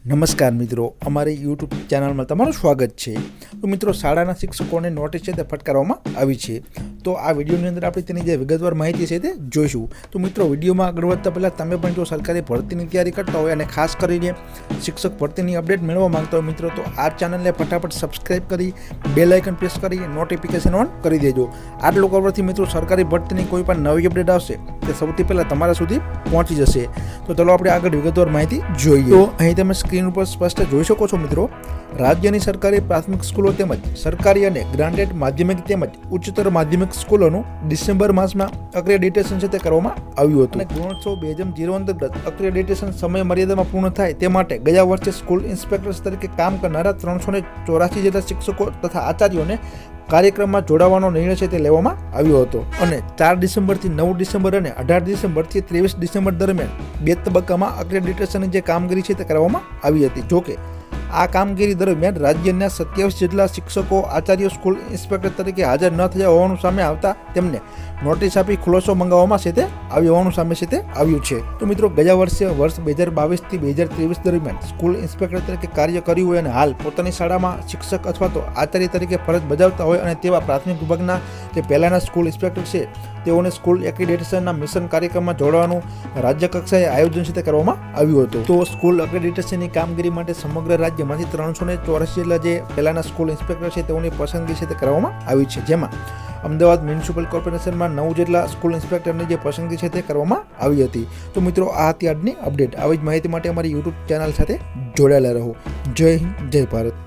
નમસ્કાર મિત્રો, અમારી યુટ્યુબ ચેનલમાં તમારું સ્વાગત છે। તો મિત્રો, શાળાના શિક્ષકોને નોટિસ છે તે ફટકારવામાં આવી છે। તો આ વિડીયોની અંદર આપણે તેની જે વિગતવાર માહિતી છે તે જોઈશું। તો મિત્રો, વિડીયોમાં આગળ વધતા પહેલાં તમે પણ જો સરકારી ભરતીની તૈયારી કરતા હોય અને ખાસ કરીને શિક્ષક ભરતીની અપડેટ મેળવવા માંગતા હોય મિત્રો, તો આ ચેનલને ફટાફટ સબસ્ક્રાઈબ કરી બેલ આઇકન પ્રેસ કરી નોટિફિકેશન ઓન કરી દેજો। આટલું કરવાથી મિત્રો સરકારી ભરતીની કોઈ પણ નવી અપડેટ આવશે તે સૌથી પહેલાં તમારા સુધી પહોંચી જશે। તો ચાલો આપણે આગળ વિગતવાર માહિતી જોઈએ। તો અહીં તમે સ્ક્રીન ઉપર સ્પષ્ટ જોઈ શકો છો મિત્રો, રાજ્યની સરકારી પ્રાથમિક સ્કૂલો તેમજ સરકારી અને ગ્રાન્ટેડ માધ્યમિક તેમજ ઉચ્ચતર માધ્યમિક સ્કૂલોનું ડિસેમ્બર માસમાં અક્રેડિટેશન છે તે કરવામાં આવ્યું હતું અને ગુણોત્સવ 2020 અંતર્ગત અક્રેડિટેશન સમય મર્યાદામાં પૂર્ણ થાય તે માટે ગયા વર્ષે સ્કૂલ ઇન્સ્પેક્ટર્સ તરીકે કામ કરનારા 384 જેટલા શિક્ષકો તથા આચાર્યોને કાર્યક્રમમાં જોડાવાનો નિર્ણય છે તે લેવામાં આવ્યો હતો અને 4 ડિસેમ્બરથી 9 ડિસેમ્બર અને 18 ડિસેમ્બરથી 23 ડિસેમ્બર દરમિયાન 2 તબક્કામાં અક્રેડિટેશનની જે કામગીરી છે તે કરવામાં આવી હતી। જોકે આ કામગીરી દરમિયાન રાજ્યના 27 જેટલા શિક્ષકો આચાર્યો સ્કૂલ ઇન્સ્પેક્ટર તરીકે હાજર ન થયા હોવાનું સામે આવતા તેમને નોટિસ આપી ખુલાસો મંગાવવામાં છે તે આવ્યો હોવાનું સામે છે તે આવ્યું છે। તો મિત્રો, ગયા વર્ષે વર્ષ 2022 થી 2023 દરમિયાન સ્કૂલ ઇન્સ્પેક્ટર તરીકે કાર્ય કર્યું હોય અને હાલ પોતાની શાળામાં શિક્ષક અથવા તો આચાર્ય તરીકે ફરજ બજાવતા હોય અને તેવા પ્રાથમિક વિભાગના જે પહેલાના સ્કૂલ ઇન્સ્પેક્ટર છે તેઓને સ્કૂલ એક્રેડિટેશનના મિશન કાર્યક્રમમાં જોડવાનું રાજ્ય કક્ષાએ આયોજન છે તે કરવામાં આવ્યું હતું। તો સ્કૂલ એક્રેડિટેશનની કામગીરી માટે સમગ્ર રાજ્યમાંથી 384 જેટલા જે પહેલાના સ્કૂલ ઇન્સ્પેક્ટર છે તેઓની પસંદગી છે તે કરવામાં આવી છે, જેમાં અમદાવાદ મ્યુનિસિપલ કોર્પોરેશનમાં 9 જેટલા સ્કૂલ ઇન્સ્પેક્ટરની જે પસંદગી છે તે કરવામાં આવી હતી। તો મિત્રો, આ હતી આજની અપડેટ। આવી જ માહિતી માટે અમારી યુટ્યુબ ચેનલ સાથે જોડાયેલા રહો। જય હિન્દ, જય ભારત।